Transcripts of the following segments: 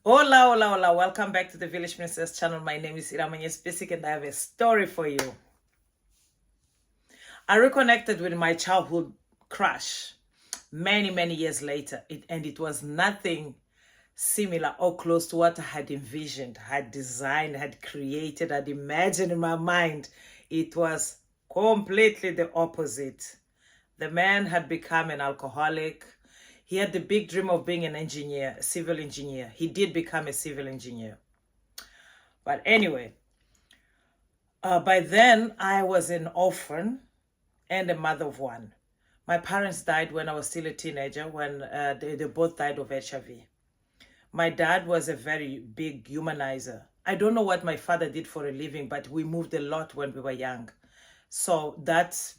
Hola, hola, hola. Welcome back to the Village Princess channel. My name is Iramanya Spisik and I have a story for you. I reconnected with my childhood crush many years later, and it was nothing similar or close to what I had envisioned, had designed, had created, had imagined in my mind. It was completely the opposite. The man had become an alcoholic. He had the big dream of being an engineer, a civil engineer. He did become a civil engineer. But anyway, by then I was an orphan and a mother of one. My parents died when I was still a teenager, when they both died of HIV. My dad was a very big humanizer. I don't know what my father did for a living, but we moved a lot when we were young. So that's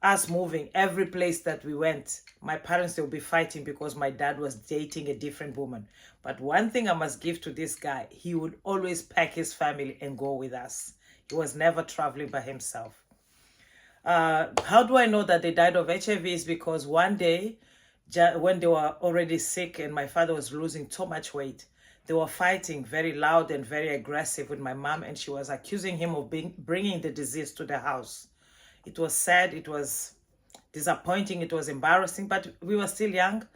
us moving every place that we went. My parents, they would be fighting because my dad was dating a different woman. But one thing I must give to this guy, he would always pack his family and go with us. He was never traveling by himself. How do I know that they died of HIV? Is because one day, when they were already sick and my father was losing so much weight, they were fighting very loud and very aggressive with my mom, and she was accusing him of bringing the disease to the house. It was sad, it was disappointing, it was embarrassing, but we were still young.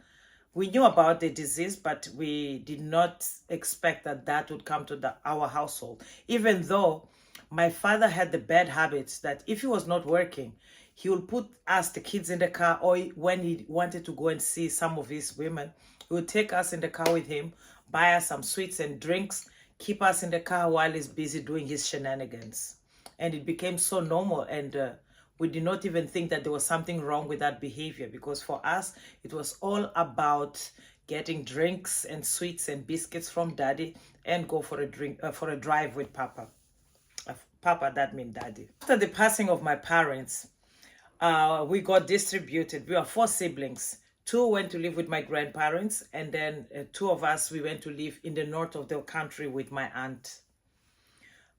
We knew about the disease, but we did not expect that that would come to our household. Even though my father had the bad habits that if he was not working, he would put us, the kids, in the car, or when he wanted to go and see some of his women, he would take us in the car with him, buy us some sweets and drinks, keep us in the car while he's busy doing his shenanigans. And it became so normal, and we did not even think that there was something wrong with that behavior, because for us it was all about getting drinks and sweets and biscuits from daddy and go for a drive with papa. Papa, that means daddy. After the passing of my parents, we got distributed. We were 4 siblings. 2 went to live with my grandparents, and then 2 of us, we went to live in the north of the country with my aunt.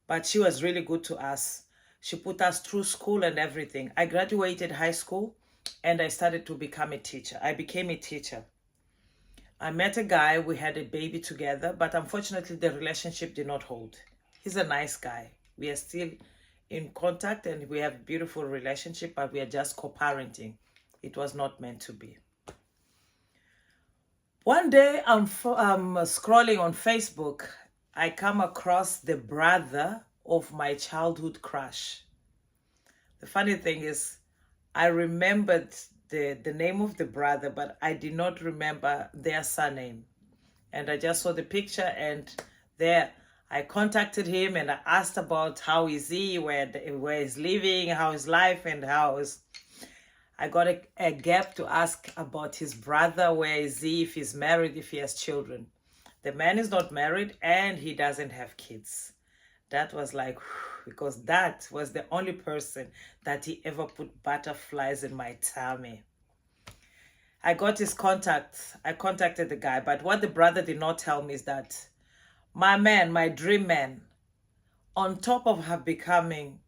But she was really good to us. She put us through school and everything. I graduated high school and I started to become a teacher. I became a teacher. I met a guy, we had a baby together, but unfortunately the relationship did not hold. He's a nice guy. We are still in contact and we have a beautiful relationship, but we are just co-parenting. It was not meant to be. One day I'm scrolling on Facebook. I come across the brother of my childhood crush. The funny thing is, I remembered the name of the brother, but I did not remember their surname. And I just saw the picture, and there I contacted him and I asked about how is he, where he's living, how is life, and how is... I got a gap to ask about his brother, where is he, if he's married, if he has children. The man is not married and he doesn't have kids. That was like, because that was the only person that he ever put butterflies in my tummy. I got his contact. I contacted the guy, but what the brother did not tell me is that my man, my dream man, on top of becoming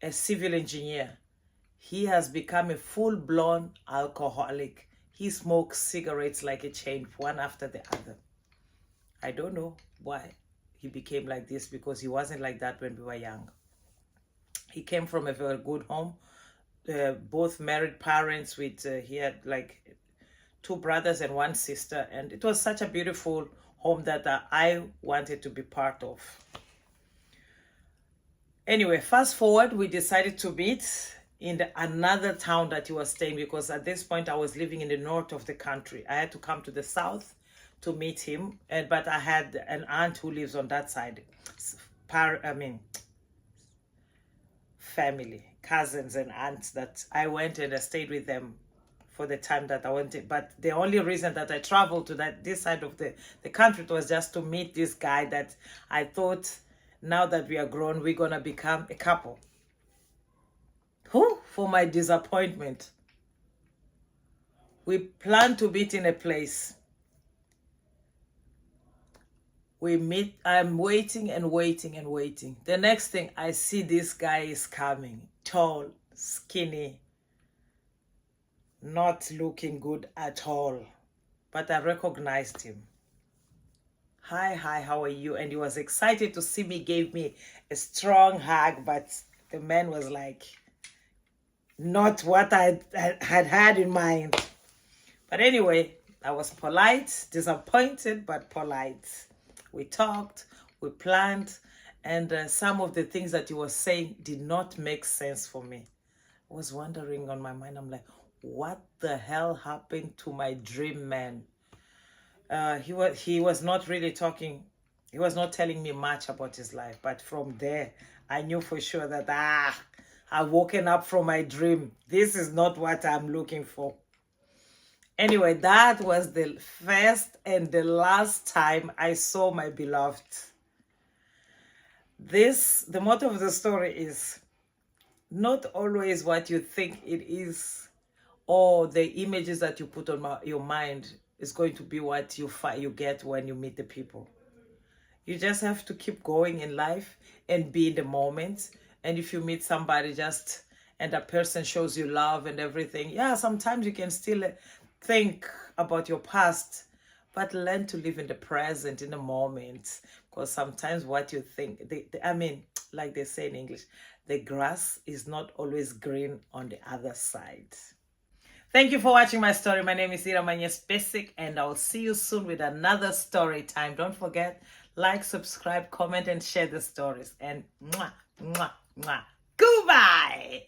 a civil engineer, he has become a full-blown alcoholic. He smokes cigarettes like a chain, one after the other. I don't know why he became like this, because he wasn't like that when we were young. He came from a very good home, both married parents with, he had like 2 brothers and 1 sister. And it was such a beautiful home that I wanted to be part of. Anyway, fast forward, we decided to meet in another town that he was staying, because at this point I was living in the north of the country. I had to come to the south to meet him, but I had an aunt who lives on that side. Family, cousins and aunts, that I went and I stayed with them for the time that I wanted. But the only reason that I traveled to this side of the country was just to meet this guy that I thought, now that we are grown, we're gonna become a couple. Who? For my disappointment, we planned to meet in a place. We meet, I'm waiting and waiting and waiting. The next thing I see, this guy is coming, tall, skinny, not looking good at all. But I recognized him. hi, how are you? And he was excited to see me, gave me a strong hug, but the man was like, not what I had in mind. But anyway, I was polite, disappointed, but polite. We talked, we planned, and some of the things that he was saying did not make sense for me. I was wondering on my mind, I'm like, what the hell happened to my dream man? He was not really talking, he was not telling me much about his life, but from there I knew for sure that I've woken up from my dream. This is not what I'm looking for. Anyway, that was the first and the last time I saw my beloved. The motto of the story is not always what you think it is, or the images that you put on your mind is going to be what you get when you meet the people. You just have to keep going in life and be in the moment. And if you meet somebody and a person shows you love and everything, yeah, sometimes you can still think about your past, but learn to live in the present, in the moment. Because sometimes what you think, like they say in English, the grass is not always green on the other side. Thank you for watching my story. My name is Ira Manyes Basic, and I'll see you soon with another story time. Don't forget, like, subscribe, comment, and share the stories. And mwah, mwah, mwah. Goodbye.